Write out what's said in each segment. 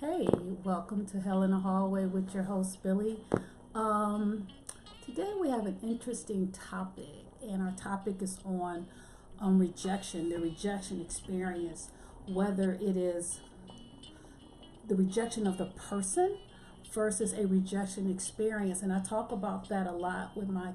Hey, welcome to Hell in the Hallway with your host Billy. Um, Today we have an interesting topic, and our topic is on rejection, the rejection experience, whether it is the rejection of the person versus a rejection experience. And I talk about that a lot with my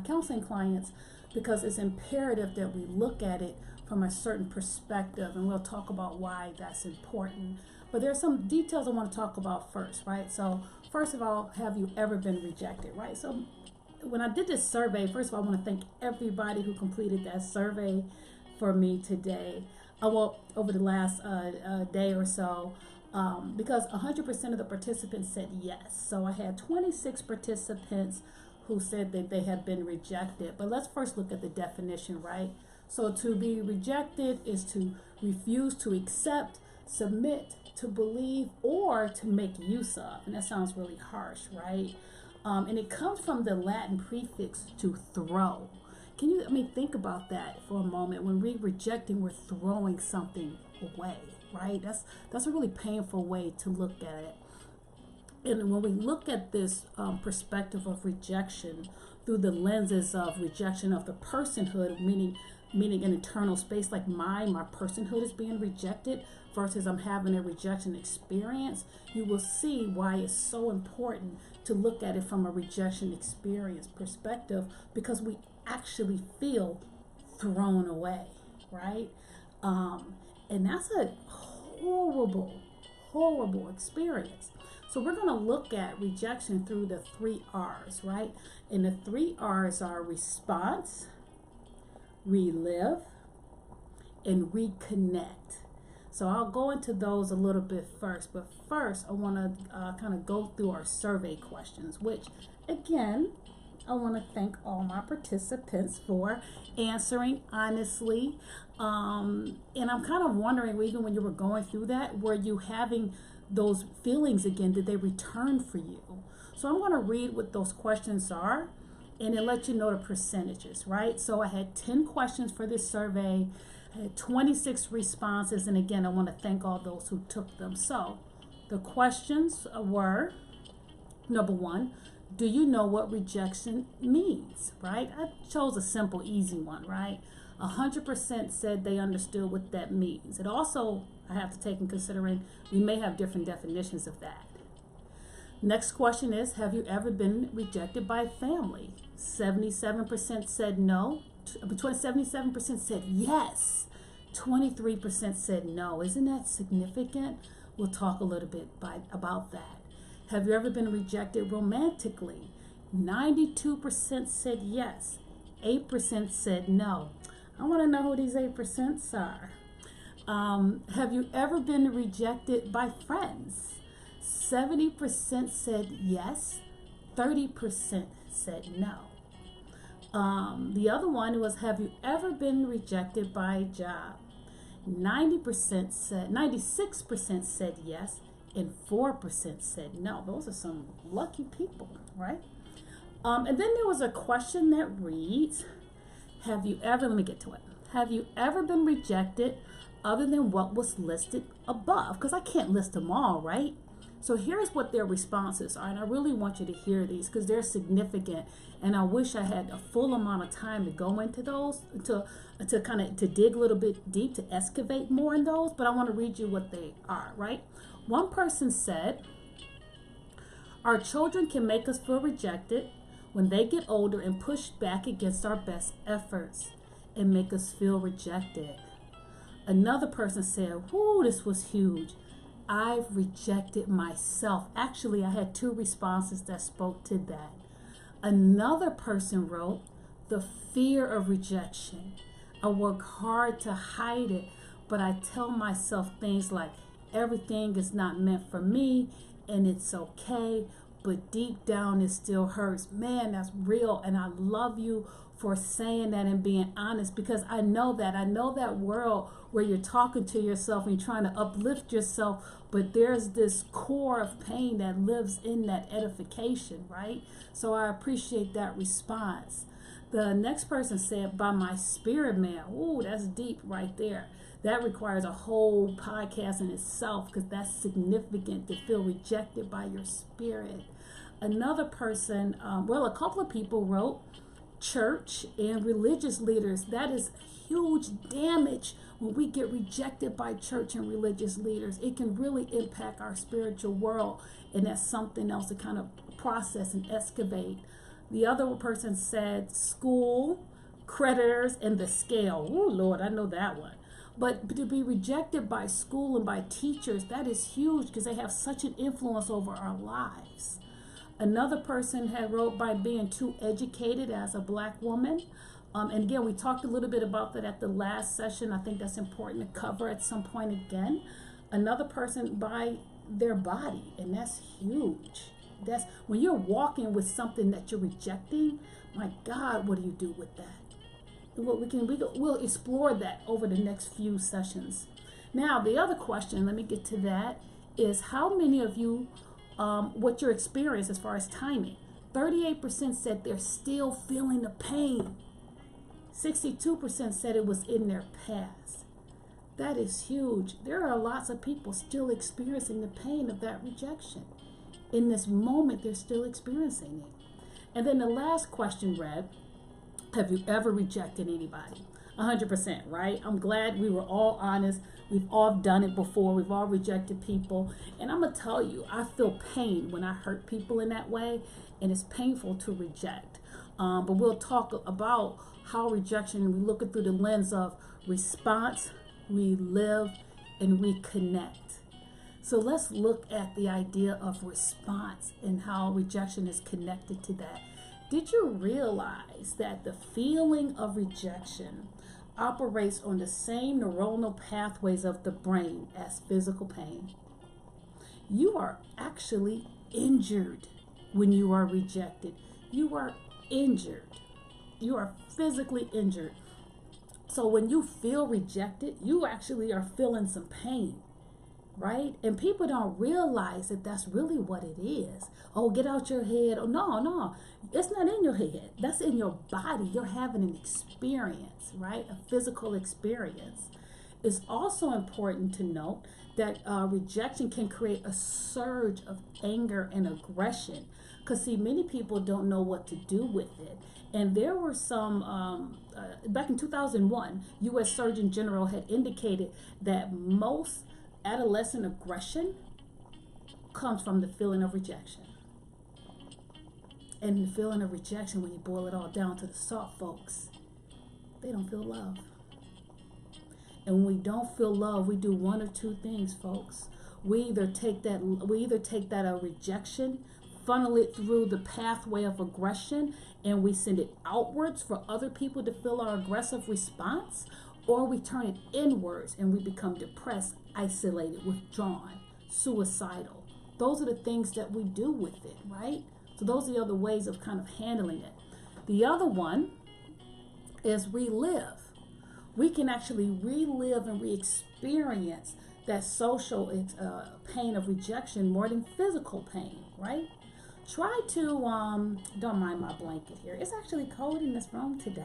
counseling clients because it's imperative that we look at it from a certain perspective, and we'll talk about why that's important. But there's some details I want to talk about first, right? So first of all, have you ever been rejected, right? So when I did this survey, first of all, I want to thank everybody who completed that survey for me today. Well, over the last day or so, because 100% of the participants said yes. So I had 26 participants who said that they had been rejected. But let's first look at the definition, right? So to be rejected is to refuse to accept, submit, to believe, or to make use of. And that sounds really harsh, right? And it comes from the Latin prefix to throw. Can you, think about that for a moment. When we're rejecting, we're throwing something away, right? That's a really painful way to look at it. And when we look at this perspective of rejection through the lenses of rejection of the personhood, meaning an internal space like my personhood is being rejected versus I'm having a rejection experience, you will see why it's so important to look at it from a rejection experience perspective, because we actually feel thrown away, right? And that's a horrible experience. So we're going to look at rejection through the 3 R's, right? And the 3 R's are response, relive, and reconnect. So I'll go into those a little bit first, but first I want to kind of go through our survey questions, which again, I want to thank all my participants for answering honestly. And I'm kind of wondering, even when you were going through that, were you having those feelings again? Did they return for you? So I'm going to read what those questions are, and it let you know the percentages, right? So I had 10 questions for this survey. I had 26 responses, and again, I want to thank all those who took them. So the questions were, number one, do you know what rejection means, right? I chose a simple, easy one, right? 100% said they understood what that means. It also, I have to take in consideration, we may have different definitions of that. Next question is, have you ever been rejected by family? 77% said no. 77% said yes. 23% said no. Isn't that significant? We'll talk a little bit about that. Have you ever been rejected romantically? 92% said yes. 8% said no. I want to know who these 8% are. Have you ever been rejected by friends? 70% said yes. 30% said no. The other one was, have you ever been rejected by a job? 96% said yes, and 4% said no. Those are some lucky people, right? And then there was a question that reads, have you ever, let me get to it. Have you ever been rejected other than what was listed above? Because I can't list them all, right? So here's what their responses are, and I really want you to hear these because they're significant, and I wish I had a full amount of time to go into those, to dig a little bit deep, to excavate more in those, but I want to read you what they are, right? One person said, our children can make us feel rejected when they get older and push back against our best efforts and make us feel rejected. Another person said, whoo, this was huge. I've rejected myself. Actually, I had 2 responses that spoke to that. Another person wrote, the fear of rejection. I work hard to hide it, but I tell myself things like, everything is not meant for me and it's okay, but deep down it still hurts. Man, that's real, and I love you for saying that and being honest, because I know that world where you're talking to yourself and you're trying to uplift yourself, but there's this core of pain that lives in that edification, right? So I appreciate that response. The next person said, by my spirit, man. Ooh, that's deep right there. That requires a whole podcast in itself, because that's significant to feel rejected by your spirit. Another person, a couple of people wrote church and religious leaders. That is huge damage when we get rejected by church and religious leaders. It can really impact our spiritual world, and that's something else to kind of process and excavate. The other person said school, creditors, and the scale. Oh, Lord, I know that one. But to be rejected by school and by teachers, that is huge, because they have such an influence over our lives. Another person had wrote by being too educated as a Black woman. And again, we talked a little bit about that at the last session. I think that's important to cover at some point again. Another person by their body, and that's huge. That's when you're walking with something that you're rejecting. My God, what do you do with that? We'll explore that over the next few sessions. Now, the other question, let me get to that, is how many of you, what your experience as far as timing? 38% said they're still feeling the pain. 62% said it was in their past. That is huge. There are lots of people still experiencing the pain of that rejection. In this moment, they're still experiencing it. And then the last question read, have you ever rejected anybody? 100%, right? I'm glad we were all honest. We've all done it before. We've all rejected people. And I'm going to tell you, I feel pain when I hurt people in that way, and it's painful to reject. But we'll talk about how rejection, we look at through the lens of response, relive, and reconnect. So let's look at the idea of response and how rejection is connected to that. Did you realize that the feeling of rejection operates on the same neuronal pathways of the brain as physical pain? You are actually injured when you are rejected. You are injured. You are physically injured. So when you feel rejected, you actually are feeling some pain, right? And people don't realize that that's really what it is. Oh, get out your head. Oh, no. It's not in your head. That's in your body. You're having an experience, right? A physical experience. It's also important to note that rejection can create a surge of anger and aggression. Because, see, many people don't know what to do with it. And there were some, back in 2001, U.S. Surgeon General had indicated that most adolescent aggression comes from the feeling of rejection. And the feeling of rejection, when you boil it all down to the salt, folks, they don't feel love. And when we don't feel love, we do one or two things, folks. We either take that rejection, funnel it through the pathway of aggression, and we send it outwards for other people to feel our aggressive response, or we turn it inwards and we become depressed, isolated, withdrawn, suicidal. Those are the things that we do with it, right? So those are the other ways of kind of handling it. The other one is relive. We can actually relive and re-experience that social pain of rejection more than physical pain, right? Try to, don't mind my blanket here. It's actually cold in this room today.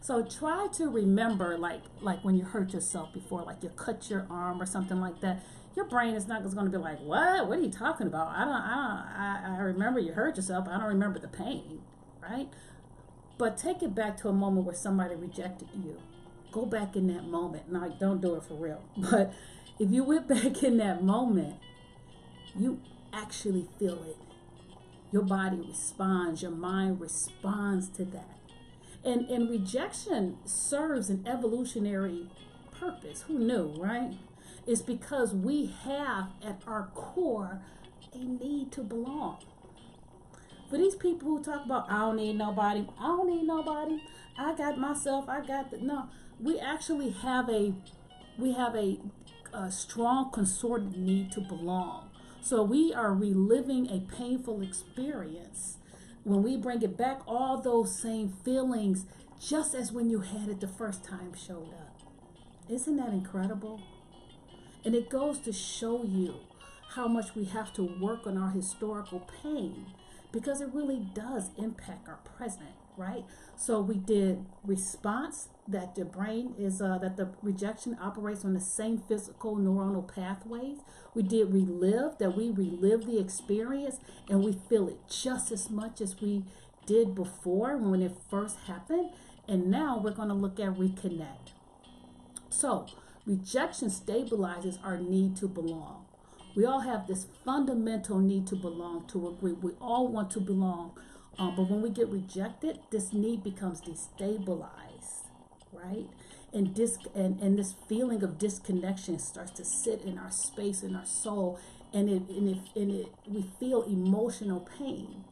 So try to remember, like when you hurt yourself before, like you cut your arm or something like that. Your brain is not going to be like, what? What are you talking about? I remember you hurt yourself. I don't remember the pain, right? But take it back to a moment where somebody rejected you. Go back in that moment. Now, don't do it for real. But if you went back in that moment, you actually feel it. Your body responds. Your mind responds to that. And rejection serves an evolutionary purpose. Who knew, right? It's because we have at our core a need to belong. For these people who talk about, I don't need nobody, I got myself, no. We actually have a strong consorted need to belong. So we are reliving a painful experience. When we bring it back, all those same feelings, just as when you had it the first time, showed up. Isn't that incredible? And it goes to show you how much we have to work on our historical pain, because it really does impact our present. right? So we did response, that the brain is that the rejection operates on the same physical neuronal pathways. We did relive, that we relive the experience and we feel it just as much as we did before when it first happened. And now we're going to look at reconnect. So rejection stabilizes our need to belong. We all have this fundamental need to belong, to a group. We all want to belong. But when we get rejected, this need becomes destabilized, right? And this feeling of disconnection starts to sit in our space, in our soul, and we feel emotional pain.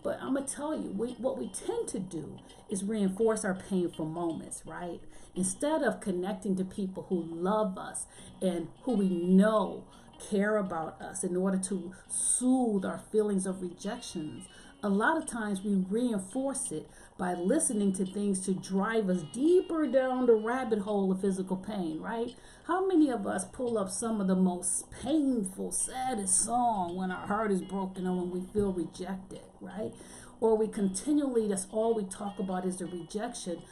But I'm gonna tell you, what we tend to do is reinforce our painful moments, right? Instead of connecting to people who love us and who we know care about us in order to soothe our feelings of rejections, a lot of times we reinforce it by listening to things to drive us deeper down the rabbit hole of physical pain, right? How many of us pull up some of the most painful, saddest song when our heart is broken or when we feel rejected, right? Or we continually, that's all we talk about is the rejection,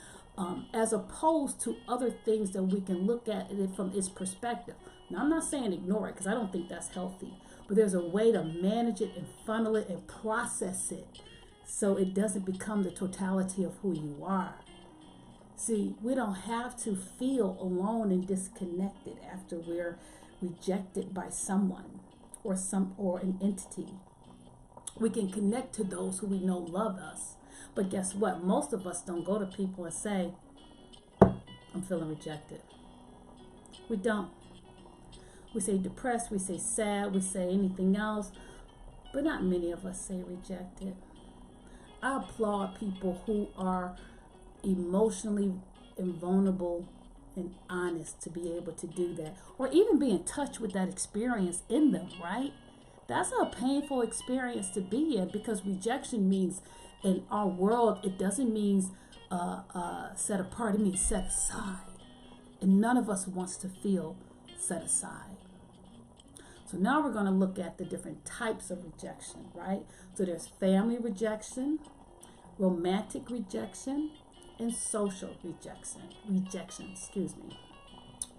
as opposed to other things that we can look at it from its perspective. Now, I'm not saying ignore it because I don't think that's healthy, but there's a way to manage it and funnel it and process it so it doesn't become the totality of who you are. See, we don't have to feel alone and disconnected after we're rejected by someone or an entity. We can connect to those who we know love us. But guess what? Most of us don't go to people and say, I'm feeling rejected. We don't. We say depressed, we say sad, we say anything else, but not many of us say rejected. I applaud people who are emotionally invulnerable and honest to be able to do that, or even be in touch with that experience in them, right? That's a painful experience to be in, because rejection means, in our world, it doesn't mean set apart, it means set aside. And none of us wants to feel set aside. So now we're going to look at the different types of rejection, right? So there's family rejection, romantic rejection, and social rejection,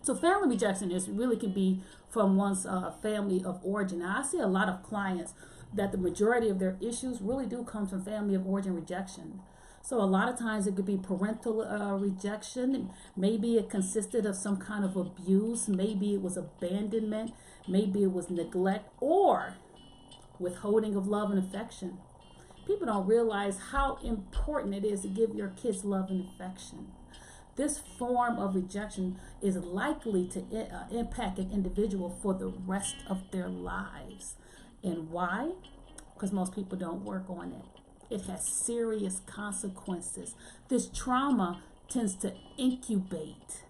So family rejection really can be from one's family of origin. Now, I see a lot of clients that the majority of their issues really do come from family of origin rejection. So a lot of times it could be parental rejection. Maybe it consisted of some kind of abuse. Maybe it was abandonment. Maybe it was neglect or withholding of love and affection. People don't realize how important it is to give your kids love and affection. This form of rejection is likely to impact an individual for the rest of their lives. And why? Because most people don't work on it. It has serious consequences. This trauma tends to incubate,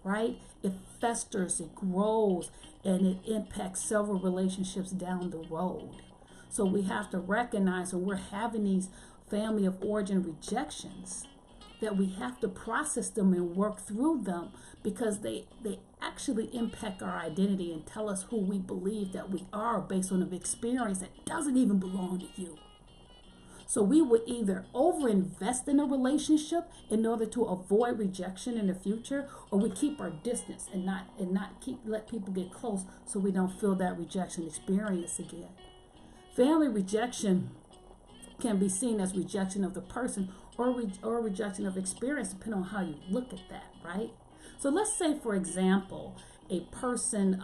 right? It festers, it grows, and it impacts several relationships down the road. So we have to recognize when we're having these family of origin rejections that we have to process them and work through them, because they actually impact our identity and tell us who we believe that we are based on an experience that doesn't even belong to you. So we would either overinvest in a relationship in order to avoid rejection in the future, or we keep our distance and not let people get close so we don't feel that rejection experience again. Family rejection can be seen as rejection of the person or rejection of experience, depending on how you look at that, right? So let's say, for example, a person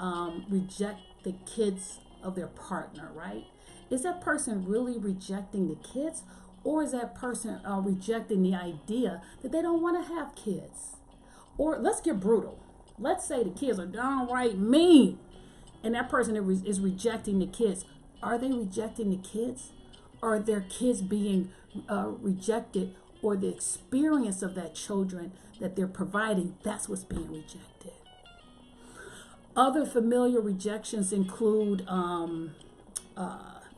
reject the kids of their partner, right? Is that person really rejecting the kids, or is that person rejecting the idea that they don't want to have kids? Or let's get brutal. Let's say the kids are downright mean, and that person is rejecting the kids. Are they rejecting the kids? Or are their kids being rejected, or the experience of that children that they're providing, that's what's being rejected? Other familiar rejections include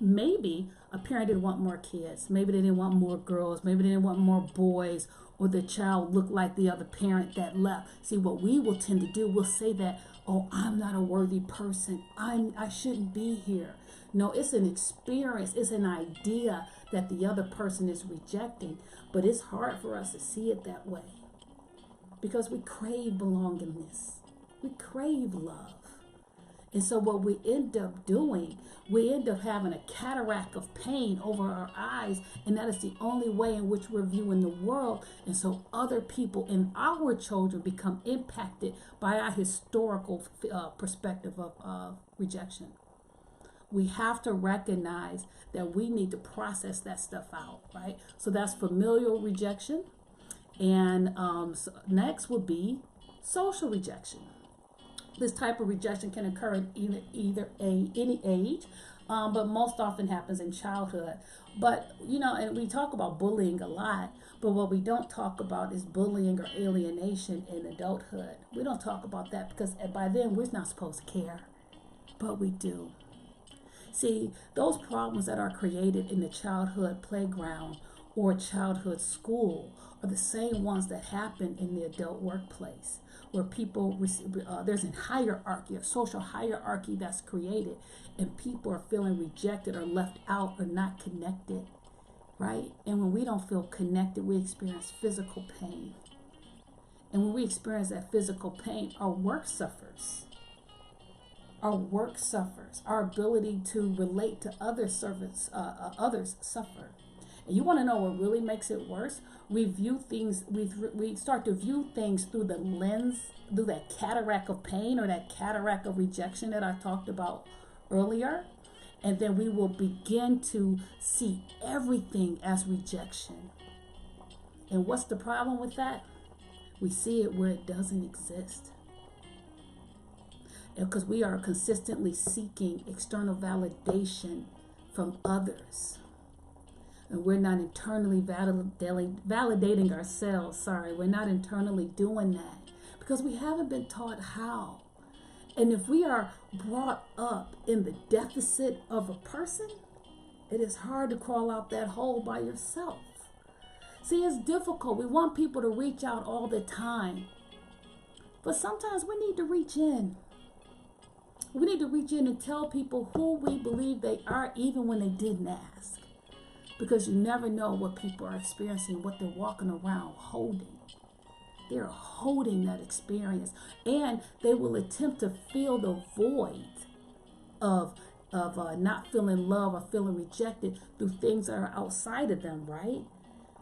maybe a parent didn't want more kids. Maybe they didn't want more girls. Maybe they didn't want more boys, or the child looked like the other parent that left. See, what we will tend to do, we'll say that, oh, I'm not a worthy person. I shouldn't be here. No, it's an experience. It's an idea that the other person is rejecting. But it's hard for us to see it that way because we crave belongingness. We crave love. And so what we end up doing, we end up having a cataract of pain over our eyes, and that is the only way in which we're viewing the world. And so other people and our children become impacted by our historical perspective of rejection. We have to recognize that we need to process that stuff out, right? So that's familial rejection. And so next would be social rejection. This type of rejection can occur at any age, but most often happens in childhood. But, and we talk about bullying a lot, but what we don't talk about is bullying or alienation in adulthood. We don't talk about that because by then we're not supposed to care, but we do. See, those problems that are created in the childhood playground or childhood school are the same ones that happen in the adult workplace, where people there's a hierarchy, a social hierarchy that's created, and people are feeling rejected or left out or not connected, right? And when we don't feel connected, we experience physical pain. And when we experience that physical pain, our work suffers. Our work suffers. Our ability to relate to others suffer. And you want to know what really makes it worse? We start to view things through the lens, through that cataract of pain or that cataract of rejection that I talked about earlier. And then we will begin to see everything as rejection. And what's the problem with that? We see it where it doesn't exist. Because we are consistently seeking external validation from others. And we're not internally validating ourselves. We're not internally doing that because we haven't been taught how. And if we are brought up in the deficit of a person, it is hard to crawl out that hole by yourself. See, it's difficult. We want people to reach out all the time. But sometimes we need to reach in. We need to reach in and tell people who we believe they are, even when they didn't ask. Because you never know what people are experiencing, what they're walking around holding. They're holding that experience. And they will attempt to fill the void of not feeling love or feeling rejected through things that are outside of them, right?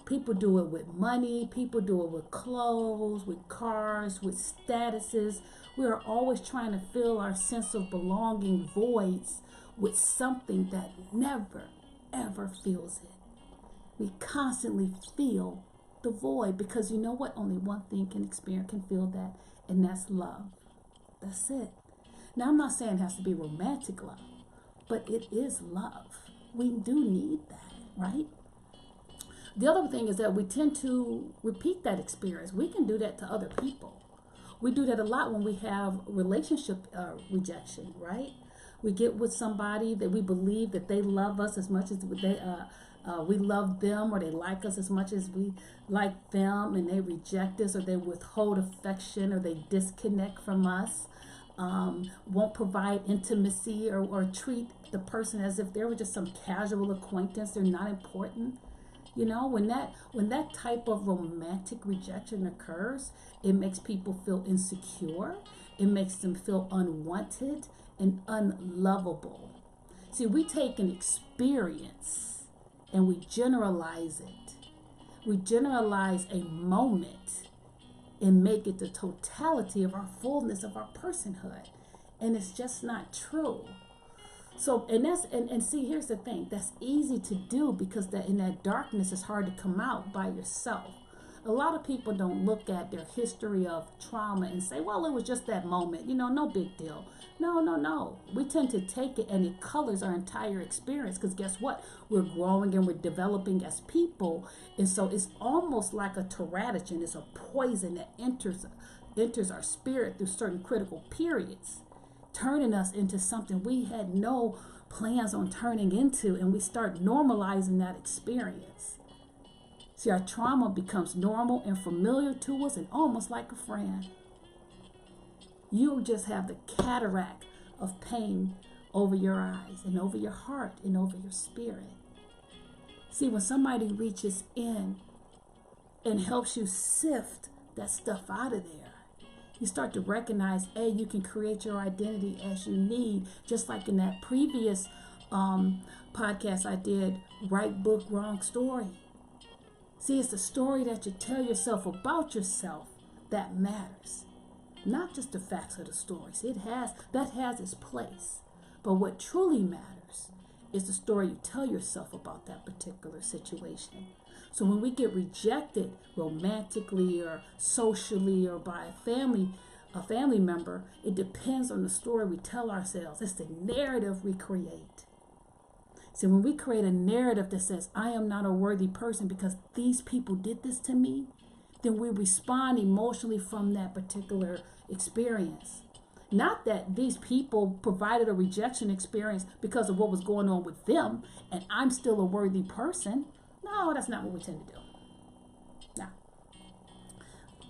People do it with money. People do it with clothes, with cars, with statuses. We are always trying to fill our sense of belonging voids with something that never, ever fills it. We constantly feel the void because you know what? Only one thing can fill that, and that's love. That's it. Now, I'm not saying it has to be romantic love, but it is love. We do need that, right? The other thing is that we tend to repeat that experience. We can do that to other people. We do that a lot when we have relationship rejection, right? We get with somebody that we believe that they love us as much as we love them, or they like us as much as we like them, and they reject us, or they withhold affection, or they disconnect from us, won't provide intimacy, or treat the person as if they were just some casual acquaintance. They're not important. You know, when that type of romantic rejection occurs, it makes people feel insecure. It makes them feel unwanted and unlovable. See, we take an experience and we generalize it. We generalize a moment and make it the totality of our fullness of our personhood. And it's just not true. So, and see, here's the thing. That's easy to do because in that darkness, it's hard to come out by yourself. A lot of people don't look at their history of trauma and say, well, it was just that moment. No big deal. No. We tend to take it and it colors our entire experience because guess what? We're growing and we're developing as people. And so it's almost like a teratogen. It's a poison that enters our spirit through certain critical periods, turning us into something we had no plans on turning into, and we start normalizing that experience. See, our trauma becomes normal and familiar to us and almost like a friend. You just have the cataract of pain over your eyes and over your heart and over your spirit. See, when somebody reaches in and helps you sift that stuff out of there, you start to recognize, A, you can create your identity as you need, just like in that previous podcast I did, Right Book, Wrong Story. See, it's the story that you tell yourself about yourself that matters. Not just the facts of the stories. That has its place. But what truly matters is the story you tell yourself about that particular situation. So when we get rejected romantically or socially or by a family member, it depends on the story we tell ourselves. It's the narrative we create. So when we create a narrative that says, I am not a worthy person because these people did this to me, then we respond emotionally from that particular experience. Not that these people provided a rejection experience because of what was going on with them and I'm still a worthy person. No, that's not what we tend to do. Now,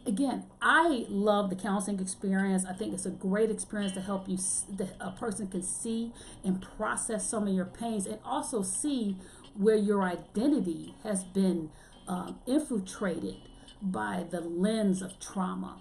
again, I love the counseling experience. I think it's a great experience to help you, that a person can see and process some of your pains and also see where your identity has been infiltrated by the lens of trauma,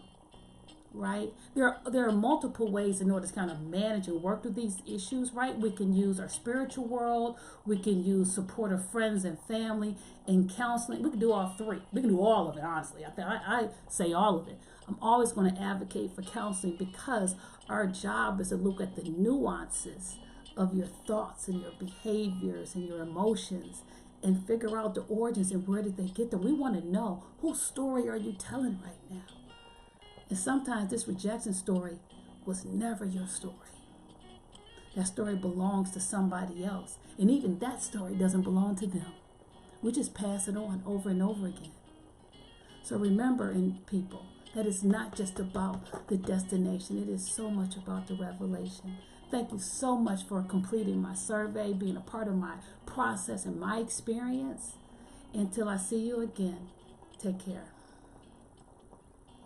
right? There are multiple ways in order to kind of manage and work with these issues, right? We can use our spiritual world, we can use supportive friends and family, and counseling. We can do all three. We can do all of it, honestly. I say all of it. I'm always going to advocate for counseling because our job is to look at the nuances of your thoughts and your behaviors and your emotions and figure out the origins and where did they get them. We want to know, whose story are you telling right now? And sometimes this rejection story was never your story. That story belongs to somebody else. And even that story doesn't belong to them. We just pass it on over and over again. So remember, in people, that it's not just about the destination. It is so much about the revelation. Thank you so much for completing my survey, being a part of my process and my experience. Until I see you again, take care.